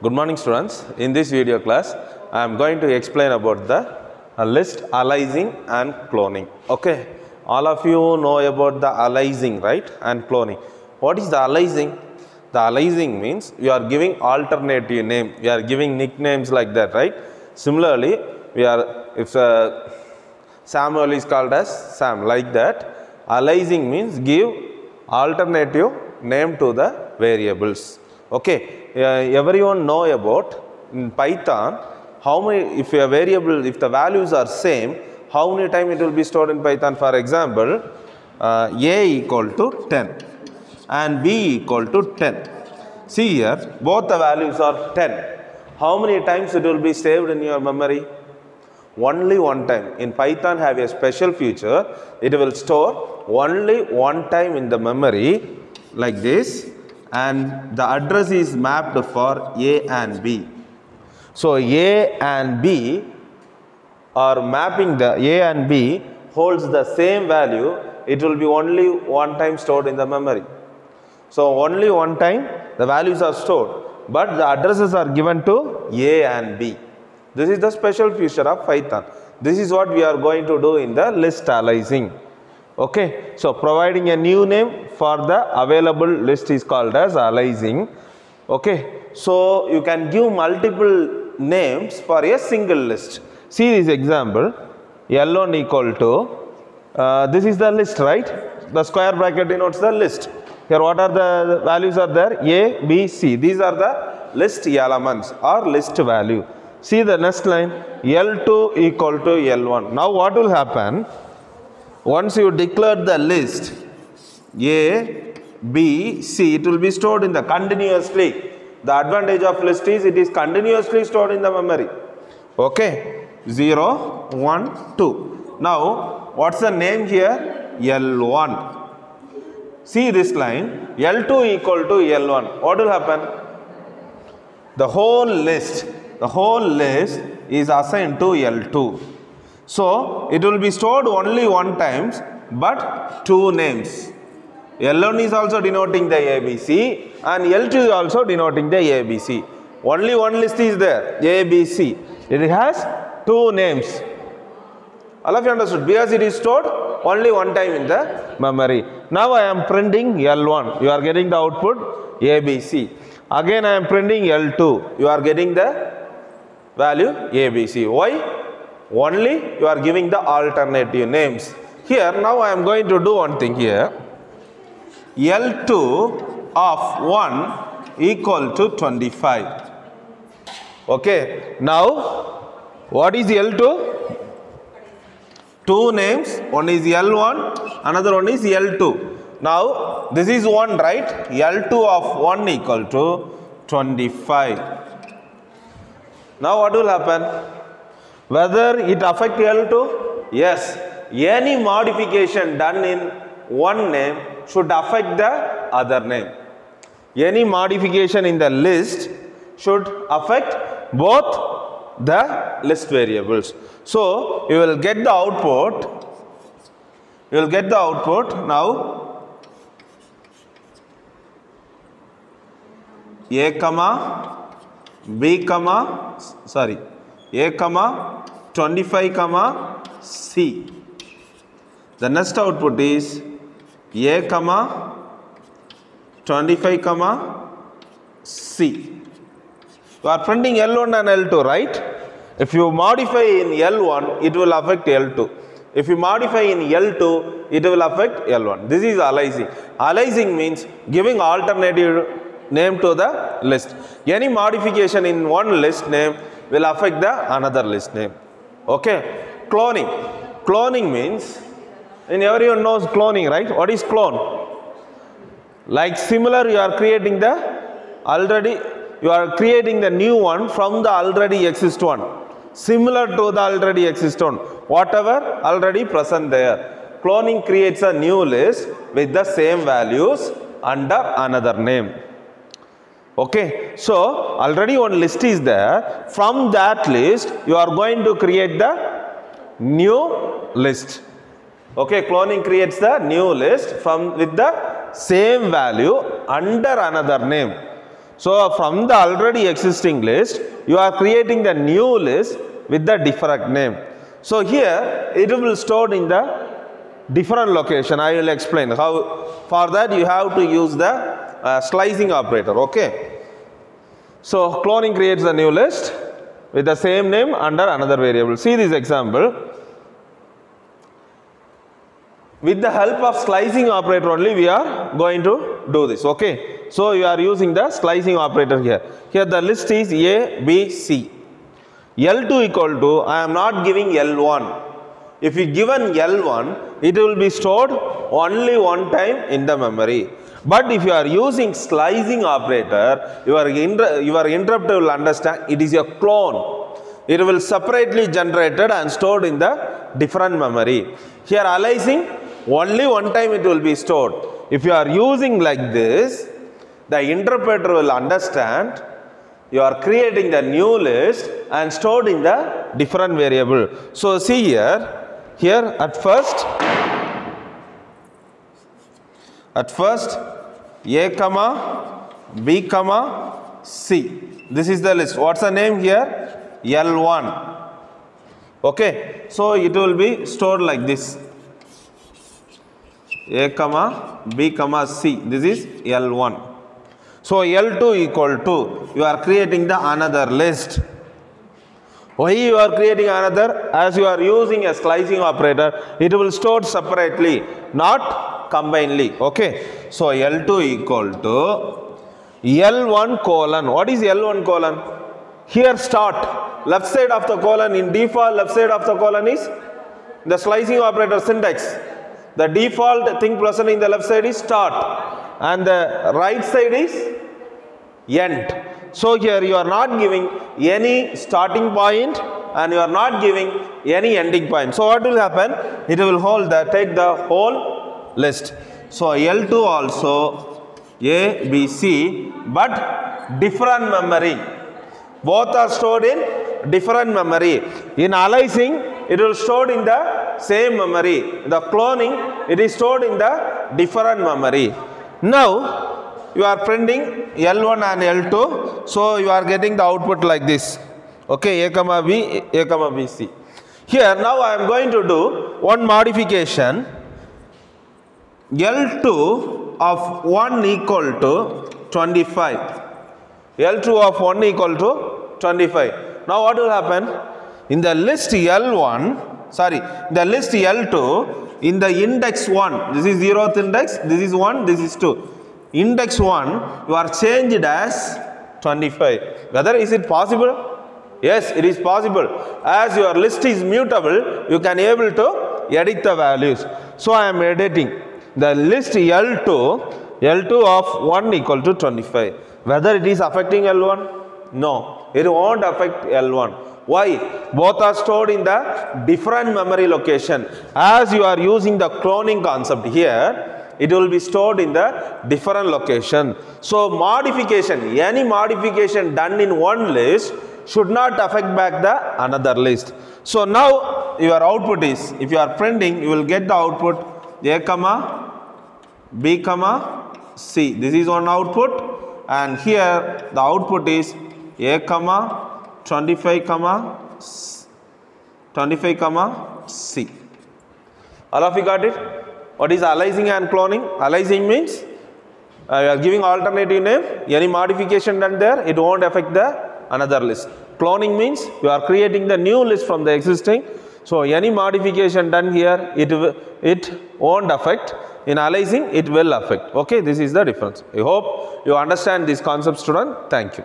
Good morning students. In this video class, I am going to explain about the list aliasing and cloning. Okay, all of you know about the aliasing, right, and cloning. What is the aliasing? The aliasing means you are giving alternative name, you are giving nicknames like that, right? Similarly, if Samuel is called as Sam, like that. Aliasing means give alternative name to the variables. Okay, everyone know about in Python how many, if a variable, if the values are same, how many time it will be stored in Python. For example, a equal to 10 and b equal to 10. See here, both the values are 10. How many times it will be saved in your memory? Only one time. In Python have a special feature, it will store only one time in the memory like this, and the address is mapped for A and B. So A and B are mapping, the A and B holds the same value, it will be only one time stored in the memory. So only one time the values are stored, but the addresses are given to A and B. This is the special feature of Python. This is what we are going to do in the list aliasing. Okay, so providing a new name for the available list is called as aliasing. Okay, so you can give multiple names for a single list. See this example, L1 equal to, this is the list, right? The square bracket denotes the list. Here what are the values are there? A, B, C. These are the list elements or list value. See the next line, L2 equal to L1. Now what will happen? Once you declare the list A, B, C, it will be stored in the continuously. The advantage of list is it is continuously stored in the memory. Okay, 0, 1, 2. Now what's the name here? L1. See this line, L2 equal to L1. What will happen? The whole list is assigned to L2. So it will be stored only one times, but two names. L1 is also denoting the ABC and L2 is also denoting the ABC. Only one list is there, ABC. It has two names. All of you understood? Because it is stored only one time in the memory. Now I am printing L1. You are getting the output ABC. Again I am printing L2. You are getting the value ABC. Why? Only you are giving the alternative names. Here now I am going to do one thing here. L2 of 1 equal to 25. Okay. Now what is L2? Two names. One is L1, another one is L2. Now this is 1, right? L2 of 1 equal to 25. Now what will happen? Whether it affect L2? Yes. Any modification done in one name should affect the other name. Any modification in the list should affect both the list variables. So you will get the output. You will get the output now. A comma B comma A comma 25 comma C. The next output is A comma 25 comma C. You are printing L1 and L2, right? If you modify in L1, it will affect L2. If you modify in L2, it will affect L1. This is aliasing. Aliasing means giving alternative name to the list. Any modification in one list name will affect the another list name. Okay. Cloning. Cloning means, and everyone knows cloning, right? What is clone? Like similar, you are creating the new one from the already exist one. Similar to the already exist one. Whatever already present there. Cloning creates a new list with the same values under another name. Okay, so already one list is there. From that list, you are going to create the new list. Okay, cloning creates the new list with the same value under another name. So from the already existing list, you are creating the new list with the different name. So here it will be stored in the different location. I will explain how. For that you have to use the slicing operator. Okay. So cloning creates a new list with the same name under another variable. See this example. With the help of slicing operator only we are going to do this. Okay. So you are using the slicing operator here. Here the list is A, B, C. L2 equal to, I am not giving L1. If you given L1, it will be stored only one time in the memory. But if you are using slicing operator, your interpreter will understand it is a clone. It will separately generated and stored in the different memory. Here aliasing, only one time it will be stored. If you are using like this, the interpreter will understand you are creating the new list and stored in the different variable. So see here at first A comma B comma C. This is the list. What's the name here? L1. Okay. So it will be stored like this. A comma B comma C. This is L1. So L2 equal to, you are creating the another list. Why you are creating another? As you are using a slicing operator, it will store separately, not combinedly. Okay. So L2 equal to L1 colon. What is L1 colon? Here start. Left side of the colon, in default left side of the colon is the slicing operator syntax. The default thing present in the left side is start. And the right side is end. So here you are not giving any starting point and you are not giving any ending point. So what will happen? It will take the whole list. So L2 also A, B, C, but different memory. Both are stored in different memory. In aliasing, it will stored in the same memory. The cloning, it is stored in the different memory. Now you are printing L1 and L2, so you are getting the output like this. Okay, A comma B, A comma B, C. Here now I am going to do one modification. L2 of 1 equal to 25. L2 of 1 equal to 25. Now what will happen? In the list L1, the list L2, in the index 1, this is 0th index, this is 1, this is 2. Index 1, you are changed as 25. Whether is it possible? Yes, it is possible. As your list is mutable, you can able to edit the values. So I am editing the list L2 of 1 equal to 25. Whether it is affecting L1? No, it won't affect L1. Why? Both are stored in the different memory location. As you are using the cloning concept here, it will be stored in the different location. So modification, any modification done in one list should not affect back the another list. So now your output is, if you are printing, you will get the output A comma B comma C. This is one output, and here the output is A comma 25 comma C. All of you got it? What is aliasing and cloning? Aliasing means you are giving alternative name. Any modification done there, it won't affect the another list. Cloning means you are creating the new list from the existing. So any modification done here, it won't affect. In aliasing, it will affect. Okay, this is the difference. I hope you understand this concept, student. Thank you.